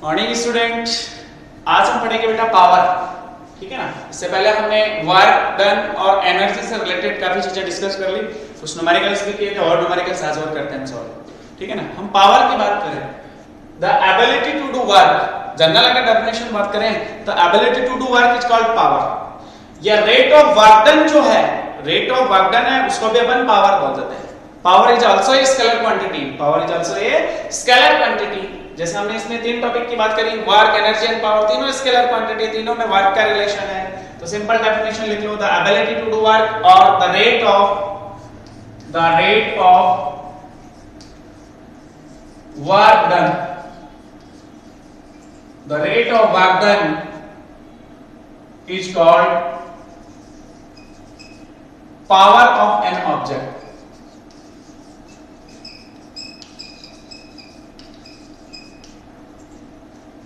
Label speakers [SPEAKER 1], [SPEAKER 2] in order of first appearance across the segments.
[SPEAKER 1] Morning student, आज हम पढ़ेंगे बेटा पावर। ठीक है ना। इससे पहले हमने वर्क डन और एनर्जी से रिलेटेड काफी चीजें डिस्कस कर ली, कुछ न्यूमेरिकल्स भी किए थे और न्यूमेरिकल्स आज और करते हैं सॉल्व। ठीक है ना। हम पावर की बात करें, the ability to do work, general अगर डेफिनेशन बात करें तो ability to do work is called power. या रेट ऑफ वर्क डन जो है, रेट ऑफ वर्क डन है, उसको भी अपन पावर बोल देते हैं। Power is also a scalar quantity, power is also a scalar quantity. जैसे हमने इसमें तीन टॉपिक की बात करी, वर्क, एनर्जी एंड पावर, तीनों स्केलर क्वांटिटी, तीनों में वर्क का रिलेशन है। तो सिंपल डेफिनेशन लिख लो, the ability to do work और the rate of work done, the rate of work done is called power of an object.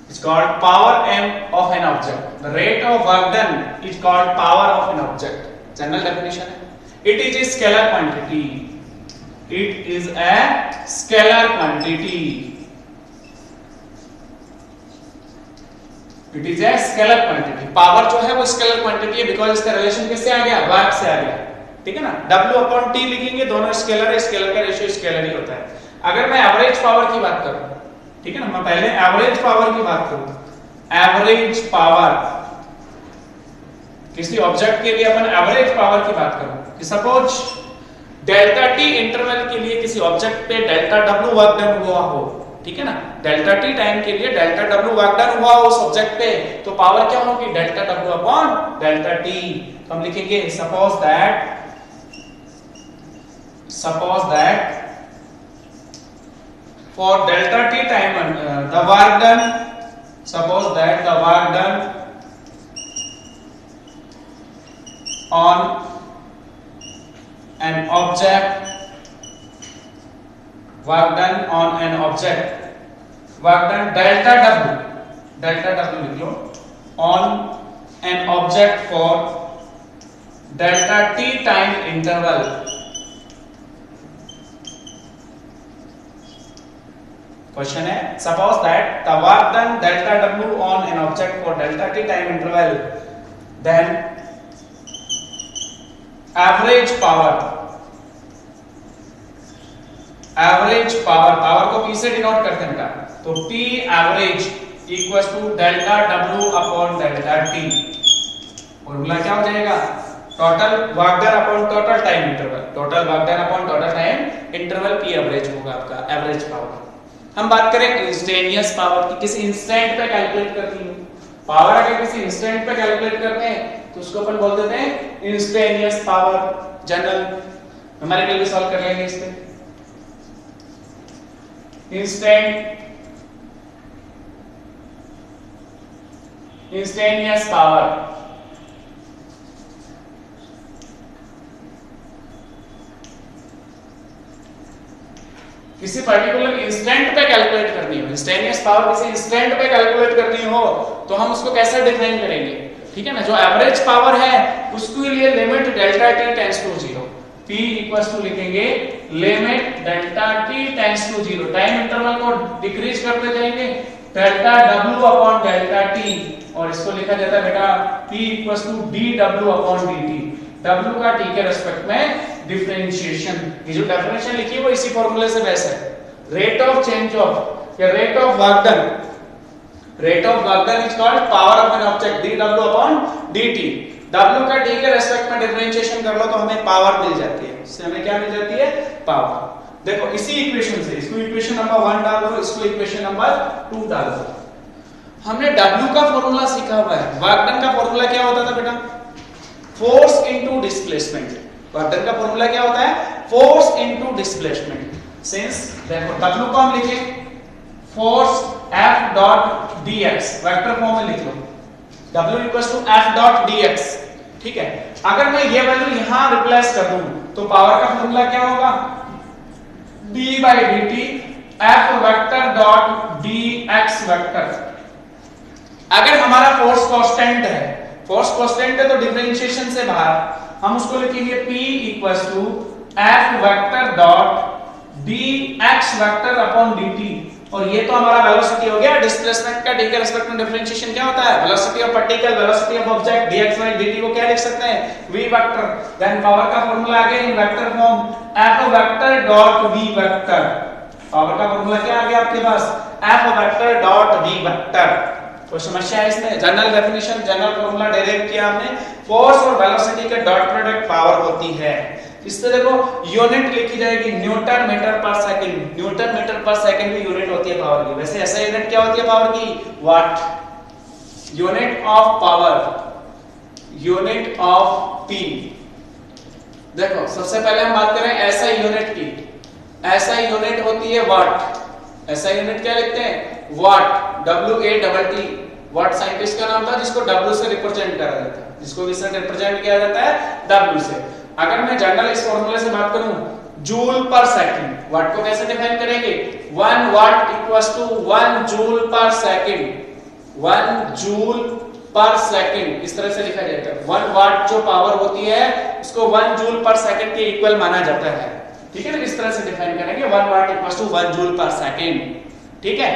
[SPEAKER 1] It's called power of an object. The rate of work done is called power of an object. General definition है. It is a scalar quantity. It is a scalar quantity. It is a scalar quantity. Power जो है वो scalar quantity है, because इसका relation किससे आ गया? Work से आ गया। ठीक है ना। W अपॉन T लिखेंगे, दोनों स्केलर है, स्केलर का रेशियो स्केलर ही होता है। अगर मैं एवरेज पावर की बात करूं, ठीक है ना, मैं पहले एवरेज पावर की बात करूं, एवरेज पावर किसी ऑब्जेक्ट के लिए अपन एवरेज पावर की बात करूं कि सपोज डेल्टा T इंटरवल के लिए किसी ऑब्जेक्ट पे डेल्टा W वर्क डन हुआ हो, ठीक है ना, डेल्टा T टाइम के लिए डेल्टा W वर्क डन हुआ उस ऑब्जेक्ट पे, तो पावर क्या होगी? Delta W upon delta T। तो हम लिखेंगे suppose that for delta T time the work done, suppose that the work done on an object, work done on an object, work done delta W लिख लो, on an object for delta T time interval, question है suppose that the work done delta W on an object for delta T time interval, then average power को P से denote करते हैं बेटा, तो P average equals to delta W upon delta T। Formula क्या हो जाएगा? Total work done upon total time interval, total work done upon total time interval P average होगा आपका एवरेज पावर। हम बात करें इंस्टेंटिनियस पावर की, किसी इंस्टेंट पे कैलकुलेट करती है पावर। अगर किसी इंस्टेंट पे कैलकुलेट करते हैं तो उसको अपन बोल देते हैं इंस्टेंटिनियस पावर। जनरल न्यूमेरिकल भी सॉल्व कर लेंगे इस पे। इंस्टेंटिनियस पावर किसी पर्टिकुलर इंस्टेंट पे कैलकुलेट करनी हो, इंस्टेंटिनियस पावर किसी इंस्टेंट पे कैलकुलेट करनी हो तो हम उसको कैसे डिफाइन करेंगे? ठीक है ना। जो एवरेज पावर है उसके लिए limit delta T tends to 0, P equals to लिखेंगे limit delta T tends to 0, time interval को डिक्रीज करते जाएंगे, delta W upon delta T, और इसको लिखा जाता है बेटा P equals to dW upon dt, W का T के रेस्पेक्ट में डिफरेंशिएशन। ये जो डेफिनेशन लिखी है वो इसी फॉर्मूले से बेस है। रेट ऑफ चेंज ऑफ या rate of work done is called power of an object dW upon dt। W का T के रेस्पेक्ट में डिफरेंशिएशन कर लो तो हमें पावर मिल जाती है। इससे हमें क्या मिल जाती है? पावर। देखो इसी इक्वेशन से इसको इक्वेशन नंबर 1 डाल दो, इसको इक्वेशन नंबर 2 डाल दो। हमने W का फॉर्मूला सीखा हुआ है। वर्क डन का फॉर्मूला क्या होता था बेटा? Force into displacement. Work done का फॉर्मूला क्या होता है? Force into displacement. सिंस देखो W को हम लिखें force F dot dx, vector form में लिख लो W equals to F dot dx। ठीक है। अगर मैं ये वैल्यू यहां रिप्लेस कर दूं तो पावर का फॉर्मूला क्या होगा? d by dt F vector dot dx vector. अगर हमारा फोर्स कांस्टेंट है तो डिफरेंशिएशन से बाहर हम उसको लिखेंगे P equals to F vector dot dx vector upon dt। और ये तो हमारा वेलोसिटी हो गया। डिस्प्लेसमेंट का डी के रिस्पेक्ट में डिफरेंशिएशन क्या होता है? Velocity of particle, velocity of object, dx by dt को क्या लिख सकते हैं? v vector. देन पावर का फार्मूला आ गया इन vector form, f vector dot v vector. Power का फार्मूला क्या आ गया आपके पास? f vector dot v vector. कोई समस्या है इसमें? General definition, general formula direct किया हमने। फोर्स और वेलोसिटी का डॉट प्रोडक्ट पावर होती है। इस तरह देखो यूनिट लिखी जाएगी न्यूटन मीटर पर सेकंड। न्यूटन मीटर पर सेकंड की यूनिट होती है पावर की। वैसे ऐसा यूनिट क्या होती है पावर की? Watt. Unit of power, unit of P. देखो सबसे पहले हम बात करें ऐसा यूनिट की। ऐसा यूनिट होती है वाट। ऐसा यूनिट क्या लिखते हैं? वाट, WATT। वाट साइंटिस्ट का नाम था जिसको W से रिप्रेजेंट करा जाता है, जिसको किससे रिप्रेजेंट किया जाता है? W से। अगर मैं जनरल इस फॉर्मूले से बात करूं, जूल पर सेकंड। वाट को कैसे डिफाइन करेंगे? 1 watt equals to 1 joule per second. 1 joule per second इस तरह से लिखा जाता है। 1 वाट जो पावर होती है उसको 1 जूल पर सेकंड के इक्वल माना जाता है। ठीक है ना? इस तरह से डिफाइन करेंगे 1 watt equals to 1 joule per second. ठीक है?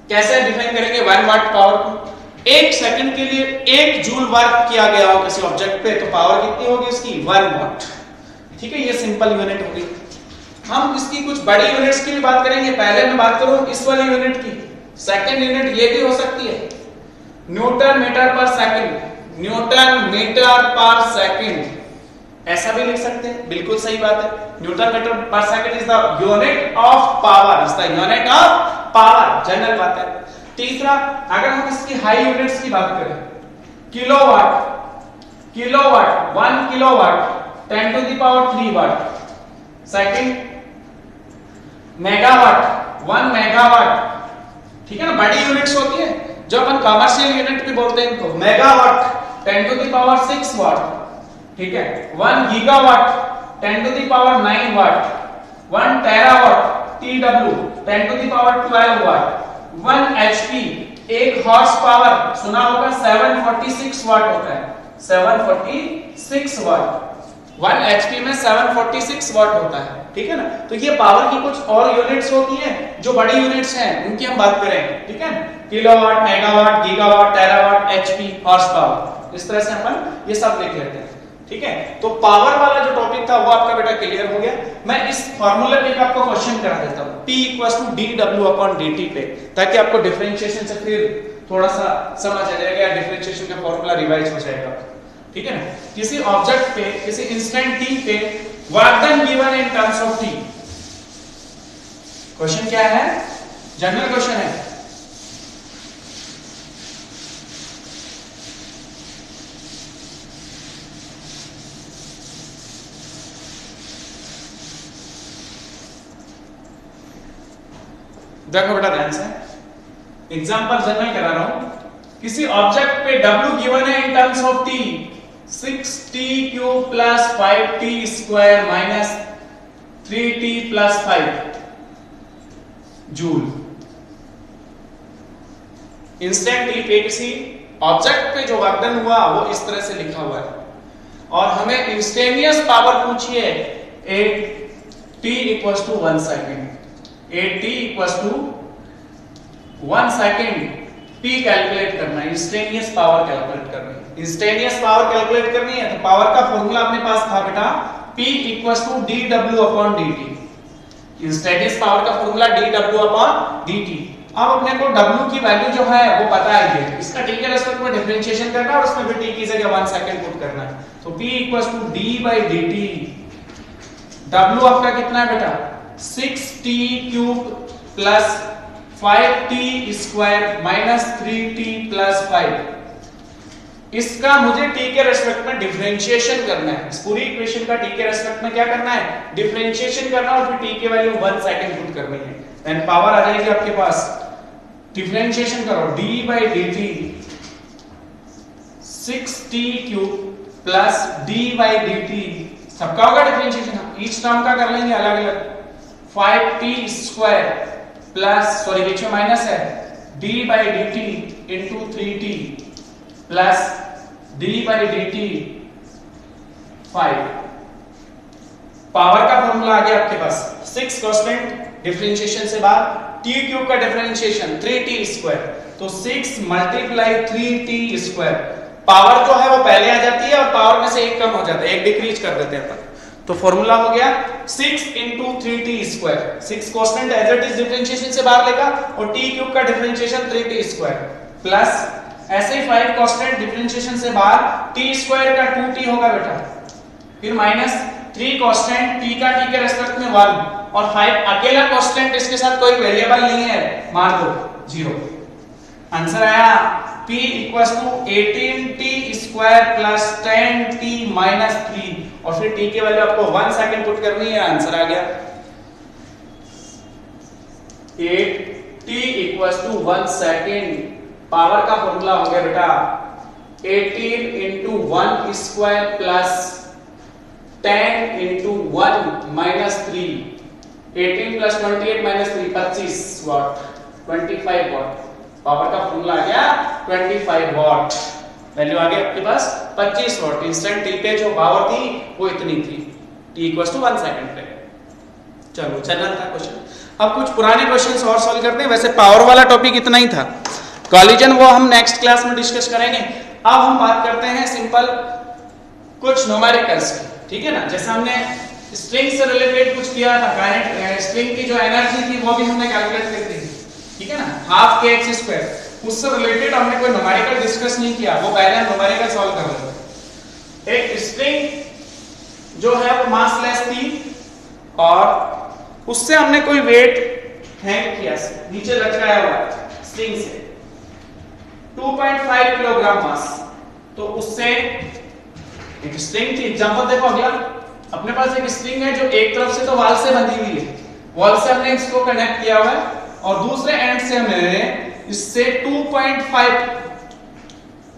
[SPEAKER 1] कैसे डिफाइन करेंगे 1 वाट पावर को? एक सेकंड के लिए 1 जूल वर्क किया गया हो किसी ऑब्जेक्ट पे तो पावर कितनी होगी उसकी? 1 वाट। ठीक है? ये सिंपल यूनिट होगी। हम इसकी कुछ बड़ी यूनिट्स की भी बात करेंगे। पहले मैं बात करूं इस वाली यूनिट की। सेकंड यूनिट ये भी हो सकती है न्यूटन मीटर पर सेकंड। न्यूटन मीटर पर सेकंड ऐसा भी लिख सकते हैं, बिल्कुल सही बात है। न्यूटन मीटर पर second is the unit of power, is the unit of power. General बात है। तीसरा, अगर हम इसकी हाई यूनिट्स की बात करें, kilowatt. Kilowatt 1 kilowatt 10 to the power 3 watt. Second, megawatt 1 megawatt. ठीक है ना? बड़ी यूनिट्स होती है जो अपन कमर्शियल यूनिट भी बोलते हैं इनको। Megawatt 10 to the power 6 watt. ठीक है? 1 gigawatt 10 to the power 9 watt. 1 terawatt TW 10 to the power 12 watt. 1 HP 1 horse power सुना होगा 746 वाट होता है। 746 वाट। 1 HP में 746 वाट होता है। ठीक है ना? तो ये पावर की कुछ और यूनिट्स होती हैं जो बड़ी यूनिट्स हैं, उनकी हम बात करेंगे। ठीक है? Kilowatt, megawatt, gigawatt, terawatt, HP, horse power. इस तरह से अपन ये सब लिख लेते हैं। ठीक है? तो पावर वाला जो टॉपिक था वो आपका बेटा क्लियर हो गया। मैं इस फार्मूले पे आपको क्वेश्चन करा देता हूं P = dW/dt पे, ताकि आपको डिफरेंशिएशन से फिर थोड़ा सा समझ आ जाएगा, डिफरेंशिएशन का फार्मूला रिवाइज हो जाएगा। ठीक है ना? किसी ऑब्जेक्ट पे, किसी इंस्टेंट t पे work done given in terms of t। Question क्या है? जनरल क्वेश्चन है। देखो बेटा ध्यान से, एग्जांपल जनरल करा रहा हूं। किसी ऑब्जेक्ट पे W गिवन है in terms of t 6t³ + 5t² - 3t + 5 joule. Instant t पे किसी ऑब्जेक्ट पे जो वर्क डन हुआ वो इस तरह से लिखा हुआ है और हमें इंस्टेंटेनियस पावर पूछी है 8t = 1 second. 8t = 1 second p calculate करना है, इंस्टेंटेनियस पावर कैलकुलेट करनी है। इंस्टेंटेनियस पावर कैलकुलेट करनी है तो पावर का फार्मूला अपने पास था बेटा p = dW/dt। इंस्टेंटेनियस पावर का फार्मूला dW/dt। अब अपने को w की वैल्यू जो है वो पता है, इसका t के रेस्पेक्ट में डिफरेंशिएशन करना है और उसमें भी t की जगह 1 सेकंड पुट करना है। तो p = d/dt। w आपका कितना है बेटा? 6t³ + 5t² - 3t + 5। इसका मुझे t के रेस्पेक्ट में डिफरेंशिएशन करना है। इस पूरी इक्वेशन का t के रेस्पेक्ट में क्या करना है? डिफरेंशिएशन करना और फिर t की वैल्यू 1 सेकंड पुट करनी है। देन पावर आ जाएगी आपके पास, डिफरेंशिएशन करो d/dt 6t³ + d/dt सबका होगा डिफरेंशिएशन, ईच टर्म का कर लेंगे अलग अलग। 5t² प्लस बीच में माइनस है d/dt into 3t plus d/dt 5। Power का फॉर्मूला आ गया आपके पास 6 कांस्टेंट डिफरेंशिएशन से बाद t क्यूब का डिफरेंशिएशन 3t स्क्वायर, तो 6 मल्टीप्लाई 3t स्क्वायर। पावर जो है वो पहले आ जाती है और पावर में से एक कम हो जाता है, एक डिक्रीज कर देते हैं अपन। तो फॉर्मूला हो गया 6 into 3t square, 6 constant as it is differentiation से बाहर लेगा और t क्यूब का डिफरेंशिएशन 3t स्क्वायर प्लस ऐसे ही 5 कांस्टेंट डिफरेंशिएशन से बाहर t स्क्वायर का 2t होगा बेटा, फिर माइनस 3 कांस्टेंट t का t के रेस्पेक्ट में 1 और 5 अकेला कांस्टेंट, इसके साथ कोई वेरिएबल नहीं है, मार दो 0। आंसर आया p equals to 18t square plus 10t minus 3 और फिर t की वैल्यू आपको 1 सेकंड पुट करनी है, आंसर आ गया 8t equals to 1 second. Power का फॉर्मूला हो गया बेटा 18 into 1 square plus 10 into 1 minus 3, 18 plus 28 minus 3 25 वाट, 25 वाट। पावर का फॉर्मूला आ गया 25 वाट, वैल्यू आ गई आपके पास 25 वाट। इंस्टेंट टी पे जो पावर थी वो इतनी थी, t इक्वल्स टू 1 सेकंड पे। चलो चलना था क्वेश्चन, अब कुछ पुराने क्वेश्चंस और सॉल्व करते हैं। वैसे पावर वाला टॉपिक इतना ही था, कॉलिजन वो हम नेक्स्ट क्लास में डिस्कस करेंगे। अब हम बात करते हैं सिंपल कुछ न्यूमेरिकल्स की, ठीक है ना। जैसे हमने स्ट्रिंग से रिलेटेड कुछ किया था, काइनेटिक स्ट्रिंग की जो एनर्जी थी वो भी हमने कैलकुलेट कर दी, ठीक है ना, हाफ के एक्स स्क्वायर। उससे रिलेटेड हमने कोई न्यूमेरिकल डिस्कस नहीं किया, वो पहले हम न्यूमेरिकल सॉल्व कर रहे थे। एक स्ट्रिंग जो है वो मासलेस थी और उससे हमने कोई वेट हैंग किया, नीचे लटकाया हुआ स्ट्रिंग से 2.5 किलोग्राम मास। तो उससे एक स्ट्रिंग थी, एग्जांपल देखो अगला, अपने पास एक स्ट्रिंग है जो एक तरफ से तो वॉल से बंधी हुई है, वॉल से हमने इसको कनेक्ट किया हुआ है और दूसरे एंड से हमने इससे 2.5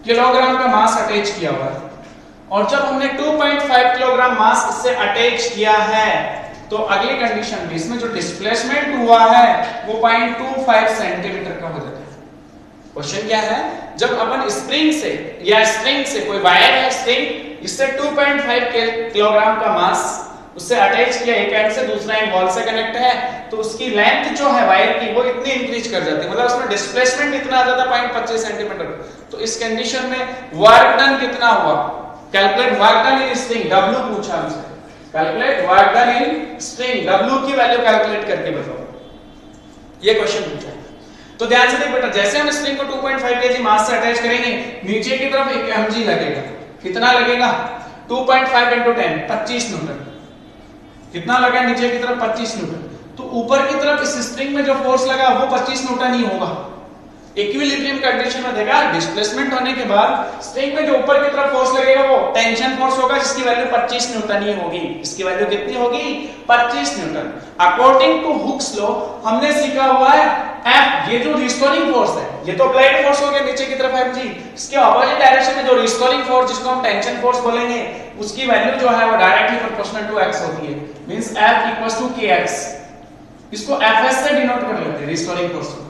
[SPEAKER 1] किलोग्राम का मास अटैच किया हुआ है। और जब हमने 2.5 किलोग्राम मास इससे अटैच किया है तो अगली कंडीशन में इसमें जो डिस्प्लेसमेंट हुआ है वो 0.25 सेंटीमीटर का हो जाता है। क्वेश्चन क्या है, जब अपन स्प्रिंग से या स्ट्रिंग से, कोई वायर है स्ट्रिंग, इससे 2.5 किलोग्राम का मास उससे अटैच किया, एक एंड से दूसरा एंड वॉल से कनेक्ट है, तो उसकी लेंथ जो है वायर की वो इतनी इंक्रीज कर जाती है, मतलब उसमें डिस्प्लेसमेंट इतना आ जाता है 0.25 सेंटीमीटर। तो इस कंडीशन में वर्क डन कितना हुआ, calculate work done in string, W पूछा हमसे, calculate work done in string, W की वैल्यू कैलकुलेट करके बताओ, ये क्वेश्चन पूछा है। तो ध्यान से देख बेटा, जैसे हम स्ट्रिंग को 2.5 kg मास से अटैच करेंगे, नीचे की तरफ एक mg लगेगा, कितना लगेगा 2.5 into 10 25 न्यूटन, कितना लगा नीचे की तरफ 25 न्यूटन। तो ऊपर की तरफ इस स्ट्रिंग में जो फोर्स लगा वो 25 न्यूटन ही होगा। इक्विलिब्रियम कंडीशन में देखा, डिस्प्लेसमेंट होने के बाद स्ट्रिंग में जो ऊपर की तरफ फोर्स लगेगा वो टेंशन फोर्स होगा, जिसकी वैल्यू 25 न्यूटन ही होगी। इसकी वैल्यू कितनी होगी 25 newton. According to Hooke's law हमने सीखा हुआ है F, ये जो रिस्टोरिंग फोर्स है, ये तो अप्लाइड फोर्स हो गया नीचे की तरफ mg, इसके ऑपोजिट डायरेक्शन में जो रिस्टोरिंग फोर्स जिसको हम टेंशन फोर्स बोलेंगे, उसकी वैल्यू जो है वो डायरेक्टली प्रोपोर्शनल टू x होती है, means F equals to kx। इसको Fs से डिनोट कर लेते हैं रिस्टोरिंग फोर्स को,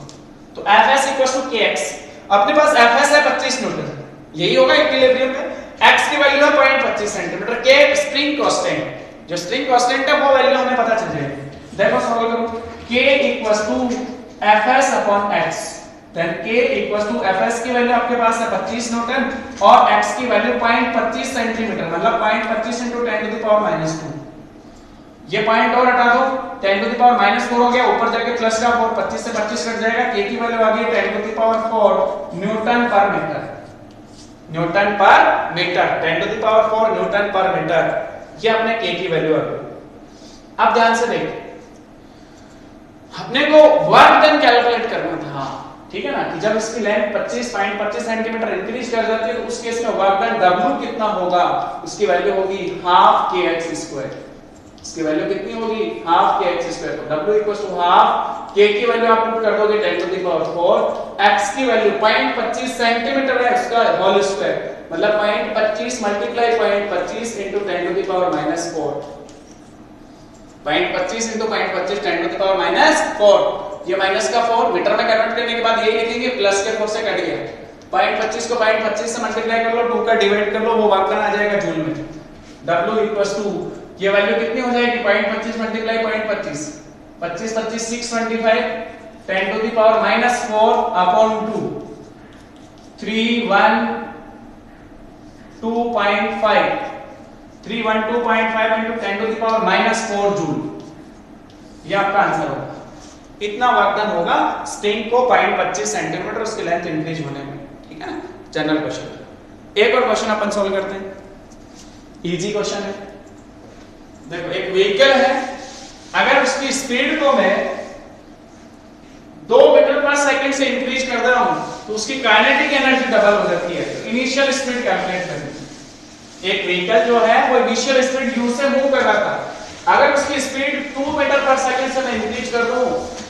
[SPEAKER 1] तो Fs इक्वल्स टू kx। अपने पास Fs है 25 न्यूटन, यही होगा इक्विलिब्रियम में। x की वैल्यू है 0.25 सेंटीमीटर, k स्प्रिंग कांस्टेंट, जो स्प्रिंग कांस्टेंट है वो वैल्यू हमें पता चल जाएगी। देखो सॉल्व करो, k equals to Fs upon x, then k equals to Fs की वैल्यू आपके पास है 25 न्यूटन और x की वैल्यू 0.25 सेंटीमीटर, मतलब 0.25 into 10 to the power -2। ये पॉइंट और हटा दो, 10 to the power -4 हो गया, ऊपर जाके प्लस का 4, 25 से 25 कट जाएगा, k की वैल्यू आ गई 10 to the power 4 newton per metre, newton per metre, 10 to the power 4 newton per metre, ये अपने k की वैल्यू आ गई। अब ध्यान से देखिए, अपने को वर्क डन कैलकुलेट करना था, ठीक है ना, कि जब इसकी लेंथ 25 सेंटीमीटर इंक्रीज कर जाती है तो उस केस में वर्क डन W कितना होगा, उसकी वैल्यू होगी हाफ kx स्क्वायर। इसकी वैल्यू कितनी होगी हाफ kx स्क्वायर, तो W equals to half, k की वैल्यू आप पुट कर दोगे 10 to the power 4, x की वैल्यू 0.25 सेंटीमीटर है उसका होल स्क्वायर, मतलब 0.25 multiply 0.25 into 10 to the power -4, 0.25 into 0.25 10 to the power -4, ये माइनस का 4 मीटर में कन्वर्ट करने के बाद यही लिखेंगे, प्लस के 4 से कट गया, 0.25 को 0.25 से मल्टीप्लाई कर लो, 2 का डिवाइड कर लो, वो वर्क डन आ जाएगा जूल में। W इक्वल्स टू, ये वैल्यू कितनी हो जाएगी 0.25 multiply 0.25, 25 25 625, 10 to the power -4 upon 2, 312.5 into 10 to the power -4 joule. ये आपका आंसर होगा। इतना वर्क डन होगा स्ट्रिंग को 0.25 सेंटीमीटर उसकी लेंथ इंक्रीज होने में, ठीक है ना। General question. एक और क्वेश्चन अपन सॉल्व करते हैं, इजी क्वेश्चन है। देखो एक व्हीकल है, अगर उसकी स्पीड को मैं 2 मीटर पर सेकंड से इंक्रीज कर दे रहा हूं तो उसकी काइनेटिक एनर्जी डबल हो जाती है। इनिशियल स्पीड कैलकुलेट करनी। एक व्हीकल जो है वो इनिशियल स्पीड u से मूव कर रहा था, अगर उसकी स्पीड 2 मीटर पर सेकंड से मैं इंक्रीज कर दूं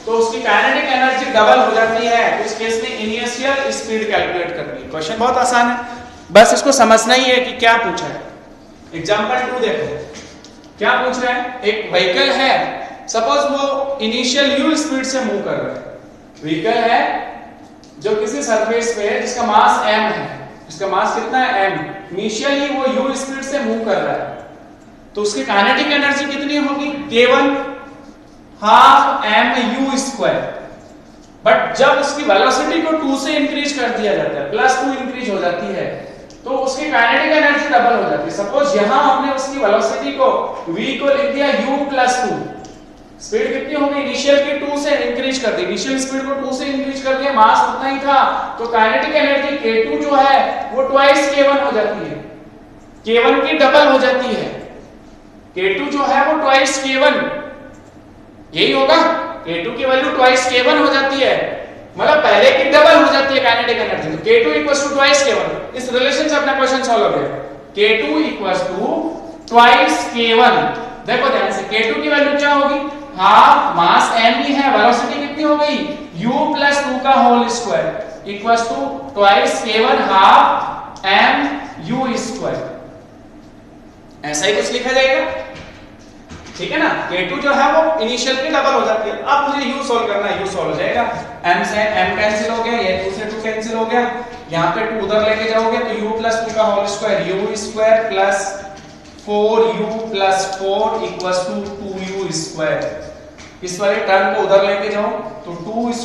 [SPEAKER 1] तो उसकी काइनेटिक एनर्जी डबल हो जाती है। तो इस केस में इनिशियल स्पीड कैलकुलेट करनी है। क्वेश्चन बहुत आसान है, बस इसको समझना ही है कि क्या पूछा है। एग्जांपल 2 देखो क्या पूछ रहा है। एक व्हीकल है, सपोज वो इनिशियल u स्पीड से मूव कर रहा है। व्हीकल है जो किसी सरफेस पे है जिसका मास m है, इसका मास कितना है m, इनिशियली वो u स्पीड से मूव कर रहा है, तो उसकी काइनेटिक एनर्जी कितनी होगी, k1 हाफ mu²। बट जब उसकी वेलोसिटी को 2 से इंक्रीज कर दिया जाता है, +2 इंक्रीज हो जाती है, तो उसकी काइनेटिक एनर्जी डबल हो जाती है। सपोज यहां हमने उसकी वेलोसिटी को v को लिख दिया u+2, स्पीड कितनी होगी, इनिशियल की 2 से इंक्रीज कर दी, इनिशियल स्पीड को 2 से इंक्रीज कर दिया, मास उतना ही था, तो काइनेटिक एनर्जी k2 जो है वो ट्वाइस k1 हो जाती है, k1 की डबल हो जाती है। k2 जो है वो ट्वाइस k1, यही होगा, k2 की वैल्यू ट्वाइस k1 हो जाती है, मतलब पहले की डबल हो जाती है काइनेटिक एनर्जी। तो k2 ट्वाइस k1, इस रिलेशन से अपना क्वेश्चन सॉल्व हो गया। k2 twice k1। देखो ध्यान से, k2 की वैल्यू क्या होगी, हाफ मास m ही है, वेलोसिटी कितनी हो गई u+2 का whole square equals to twice k1 half mu²। ऐसा ही कुछ लिखा जाएगा, ठीक है ना। k2 जो है वो इनिशियल की डबल हो जाती है। अब मुझे u सॉल्व करना है, u सॉल्व हो जाएगा, m से m कैंसिल हो गया, ये 2 से 2 कैंसिल हो गया, यहां पे 2 उधर लेके जाओगे तो u+2 का whole square u² + 4u+4 equals to 2u²। इस वाले टर्म को उधर लेके जाओ तो 2² - u² -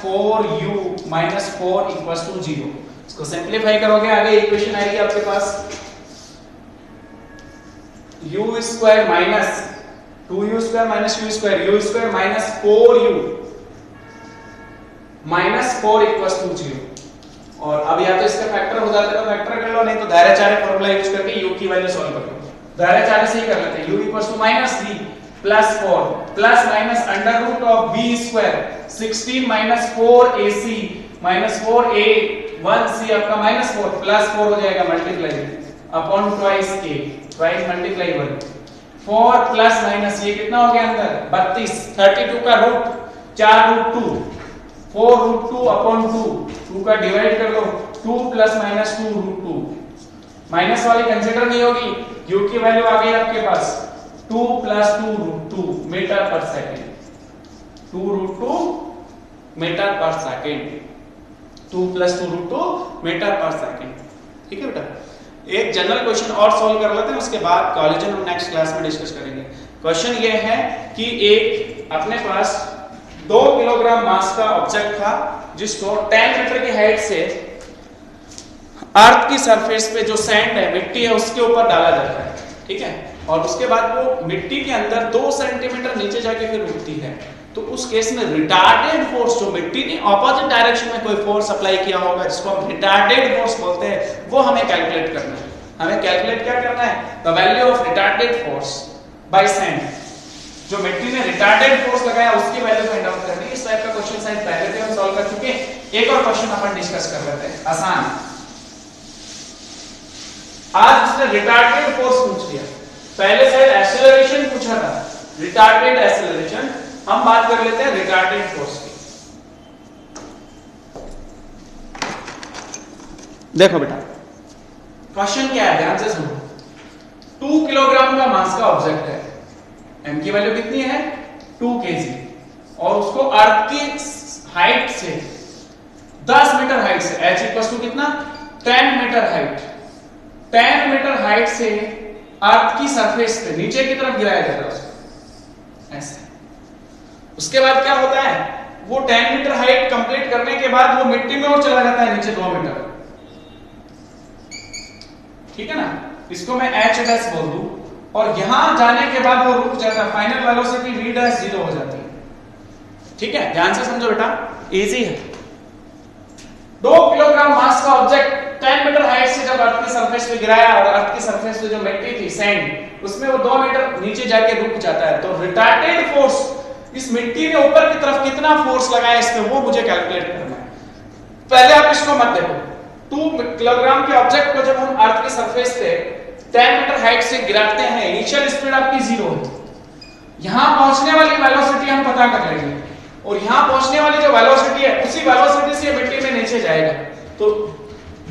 [SPEAKER 1] 4u - 4 इक्वल्स टू 0। इसको सिंपलीफाई करोगे, आगे इक्वेशन आएगी आपके पास u² - 2u² - u² - 4u - 4 equals to 0। और अब या तो इसका फैक्टर हो जाता है तो फैक्टर कर लो, नहीं तो दायराचार्य फॉर्मूला यूज करके u की वैल्यू सॉल्व कर लो। दायराचार्य से ही कर लेते हैं। u = -3 + 4 ± √b², 16 - 4ac - 4a1c आपका -4 + 4 हो जाएगा multiply upon twice a, twice multiply 1, 4 ± ये कितना हो गया अंदर 32, 32 का रूट 4√2, 4√2 अपॉन 2, 2 का डिवाइड कर लो, 2 ± 2√2, माइनस वाली कंसीडर नहीं होगी, u की वैल्यू आ गई आपके पास 2 + 2√2 मीटर पर सेकंड, 2√2 मीटर पर सेकंड, 2 + 2√2 मीटर पर सेकंड। ठीक है बेटा, एक जनरल क्वेश्चन और सॉल्व कर लेते हैं, उसके बाद कॉलिजन हम नेक्स्ट क्लास में डिस्कस करेंगे। क्वेश्चन ये है कि एक अपने पास 2 किलोग्राम मास का ऑब्जेक्ट था जिसको 10 मीटर की हाइट से अर्थ की सरफेस पे जो सैंड है, मिट्टी है, उसके ऊपर डाला जाता है, ठीक है, और उसके बाद वो मिट्टी के अंदर 2 सेंटीमीटर नीचे जाके फिर रुकती है। तो उस केस में रिटार्डेड फोर्स, जो मिट्टी ने ऑपोजिट डायरेक्शन में कोई फोर्स अप्लाई किया होगा जिसको हम रिटार्डेड फोर्स बोलते हैं, वो हमें कैलकुलेट करना है। हमें कैलकुलेट क्या करना है, the value of retarded force by sand, जो मिट्टी ने रिटार्डेड फोर्स लगाया उसकी वैल्यू फाइंड आउट करनी है। इस टाइप का क्वेश्चन शायद पहले भी हम सॉल्व कर चुके हैं। एक और क्वेश्चन अपन डिस्कस कर लेते हैं, आसान। आज उसने रिटार्डेड फोर्स पूछ लिया, पहले शायद एक्सेलरेशन पूछा था, रिटार्डेड एक्सेलरेशन, हम बात कर लेते हैं रिटार्डेड फोर्स की। देखो बेटा क्वेश्चन क्या है, ध्यान से सुनो। 2 किलोग्राम का मास का ऑब्जेक्ट है, m की वैल्यू कितनी है 2 kg, और उसको अर्थ की हाइट से 10 मीटर हाइट से, h = कितना 10 मीटर हाइट, 10 मीटर हाइट से अर्थ की सरफेस पे नीचे की तरफ गिराया जा रहा है उसको, ऐसे। उसके बाद क्या होता है, वो 10 मीटर हाइट कंप्लीट करने के बाद वो मिट्टी में और चला जाता है नीचे 2 मीटर, ठीक है ना, इसको मैं h डैश बोल दूं, और यहां जाने के बाद वो रुक जाता है, फाइनल वेलोसिटी v डैश 0 हो जाती है, ठीक है, ध्यान से समझो बेटा, इजी है। 2 किलोग्राम मास का ऑब्जेक्ट 10 मीटर हाइट से जब अर्थ की सरफेस पे गिराया, और अर्थ की सरफेस पे जो मिट्टी थी सैंड, उसमें वो 2 मीटर नीचे जाके रुक जाता है, तो रिटार्टेड फोर्स, इस मिट्टी ने ऊपर की तरफ कितना फोर्स लगाया इसमें, वो मुझे कैलकुलेट करना है। पहले आप इसको मत देखो, 2 किलोग्राम के ऑब्जेक्ट को जब हम अर्थ की सरफेस पे 10 मीटर हाइट से गिराते हैं, इनिशियल स्पीड आपकी 0 है, यहां पहुंचने वाली वेलोसिटी हम पता कर लेंगे, और यहां पहुंचने वाली जो वेलोसिटी है उसी वेलोसिटी से मिट्टी में नीचे जाएगा, तो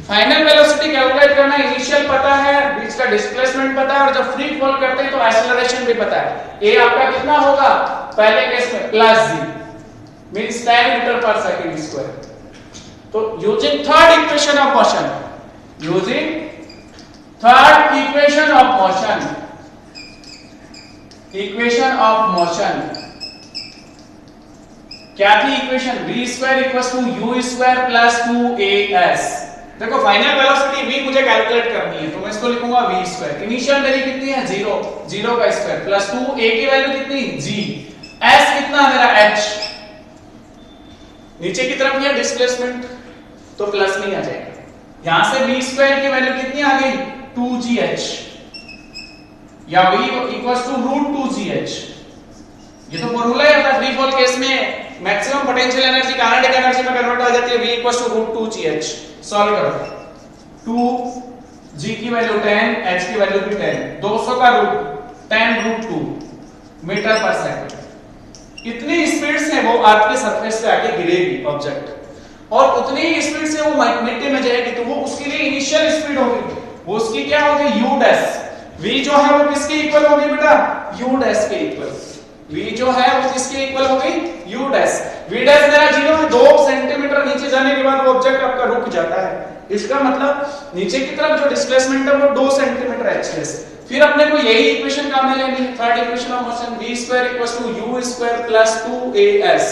[SPEAKER 1] फाइनल वेलोसिटी कैलकुलेट करना, इनिशियल पता है, बीच का डिस्प्लेसमेंट पता है, और जब फ्री फॉल करते हैं तो एक्सेलरेशन भी पता है। ए आपका कितना होगा पहले केस में प्लस g मींस 10 मीटर पर सेकंड स्क्वायर। तो using third equation of motion, using third equation of motion, equation of motion क्या थी equation, v square equals to u square plus 2as। देखो फाइनल वेलोसिटी v मुझे calculate करनी है, तो मैं इसको लिखूंगा v स्क्वायर, इनिशियल मेरी कितनी है 0, 0 का स्क्वायर प्लस 2, a की वैल्यू कितनी g, s कितना मेरा h, नीचे की तरफ ये डिस्प्लेसमेंट तो प्लस में आ जाएगा, यहां से v स्क्वायर की वैल्यू कितनी आ गई 2gh, या v इक्वल्स टू √2gh। ये तो फॉर्मूला है अपना, फ्री फॉल केस में maximum potential energy kinetic energy में कन्वर्ट हो जाती है, v equals to √2gh। Solve करो, 2g की वैल्यू 10, h की वैल्यू भी 10, 200 का रूट 10√2 मीटर पर सेकंड, इतनी स्पीड से वो अर्थ के सरफेस पे आके गिरेगी ऑब्जेक्ट, और उतनी ही स्पीड से वो मिट्टी में जाएगी, तो वो उसके लिए इनिशियल स्पीड होगी, वो उसकी क्या होगी u डैश, v जो है वो किसके इक्वल होगी बेटा u डैश के इक्वल, v जो है वो किसके इक्वल होगी u डैश, v डैश मेरा 0 है, 2 सेंटीमीटर नीचे जाने के बाद वो ऑब्जेक्ट आपका रुक जाता है, इसका मतलब नीचे की तरफ जो डिस्प्लेसमेंट है वो 2 सेंटीमीटर h डैश। फिर अपने को यही इक्वेशन काम में लेनी है, third equation of motion, v square equals to u square plus 2as।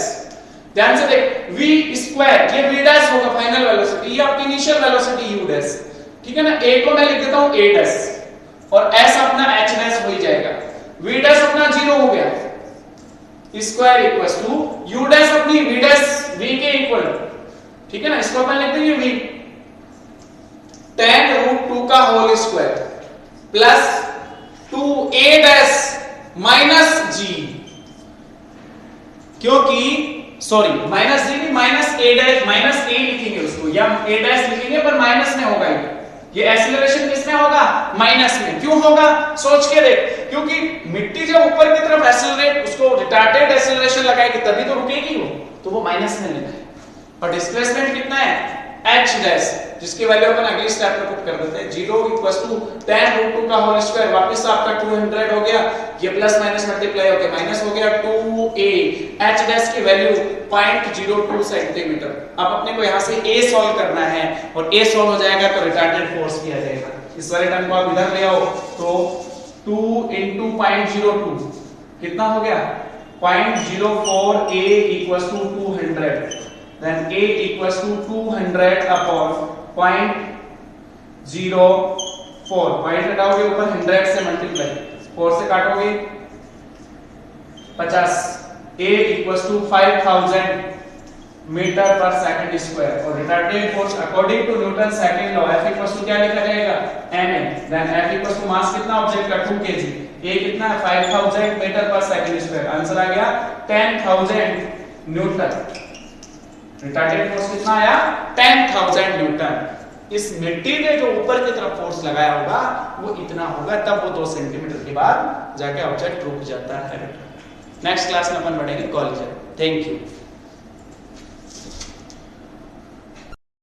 [SPEAKER 1] ध्यान से देख, v स्क्वायर ये v डैश होगा फाइनल वेलोसिटी, ये आपकी इनिशियल वेलोसिटी u डैश, ठीक है ना, a को मैं लिख देता हूं a डैश, और s अपना h डैश हो ही जाएगा, v डैश अपना 0 हो गया, square equals to u dash अपनी v डैश v के इक्वल, ठीक है ना, इसको अपन लिख देंगे v 10√2 का whole square plus 2a dash minus g, क्योंकि सॉरी माइनस g नहीं, minus a dash, minus a लिखेंगे उसको, या a डैश लिखेंगे पर माइनस में होगा ये एक्सीलरेशन किसमें होगा माइनस में, क्यों होगा सोच के देख, क्योंकि मिट्टी जब ऊपर की तरफ एक्सीलरेट, उसको रिटार्टेड एक्सीलरेशन लगाएगी तभी तो रुकेगी वो, तो वो माइनस में लेना है, और डिस्प्लेसमेंट कितना है h डैश, जिसकी वैल्यू अपन अगली स्टेप में पुट कर देते हैं, 0 इक्वल्स टू 10√2 का होल स्क्वायर, वापस आपका 200 हो गया, ये प्लस माइनस मल्टीप्लाई होके माइनस हो गया, 2a, h डैश की वैल्यू 0.02 सेंटीमीटर। अब अपने को यहां से a सॉल्व करना है, और a सॉल्व हो जाएगा तो रिटार्टेड फोर्स भी आ जाएगा, इस वाले टर्म को आप इधर ले आओ, तो 2 into 0.02 कितना हो गया 0.04, a equals to 200, then a equals to 200 upon 0.04, point हटाओगे ऊपर 100 से मल्टीप्लाई, 4 से काटोगे 50, a equals to 5000 मीटर पर सेकंड स्क्वायर, और retarded force according to Newton second law F equals to क्या लिखा जाएगा ma, then F equals to mass कितना ऑब्जेक्ट का 2 kg, a कितना है 5000 मीटर पर सेकंड स्क्वायर, आंसर आ गया 10000 न्यूटन, रिटार्डेड फोर्स कितना आया 10000 न्यूटन। इस मिट्टी ने जो ऊपर की तरफ फोर्स लगाया होगा वो इतना होगा, तब वो 2 सेंटीमीटर के बाद जाके ऑब्जेक्ट रुक जाता है। नेक्स्ट क्लास में अपन बढ़ेंगे कॉलेज। Thank you.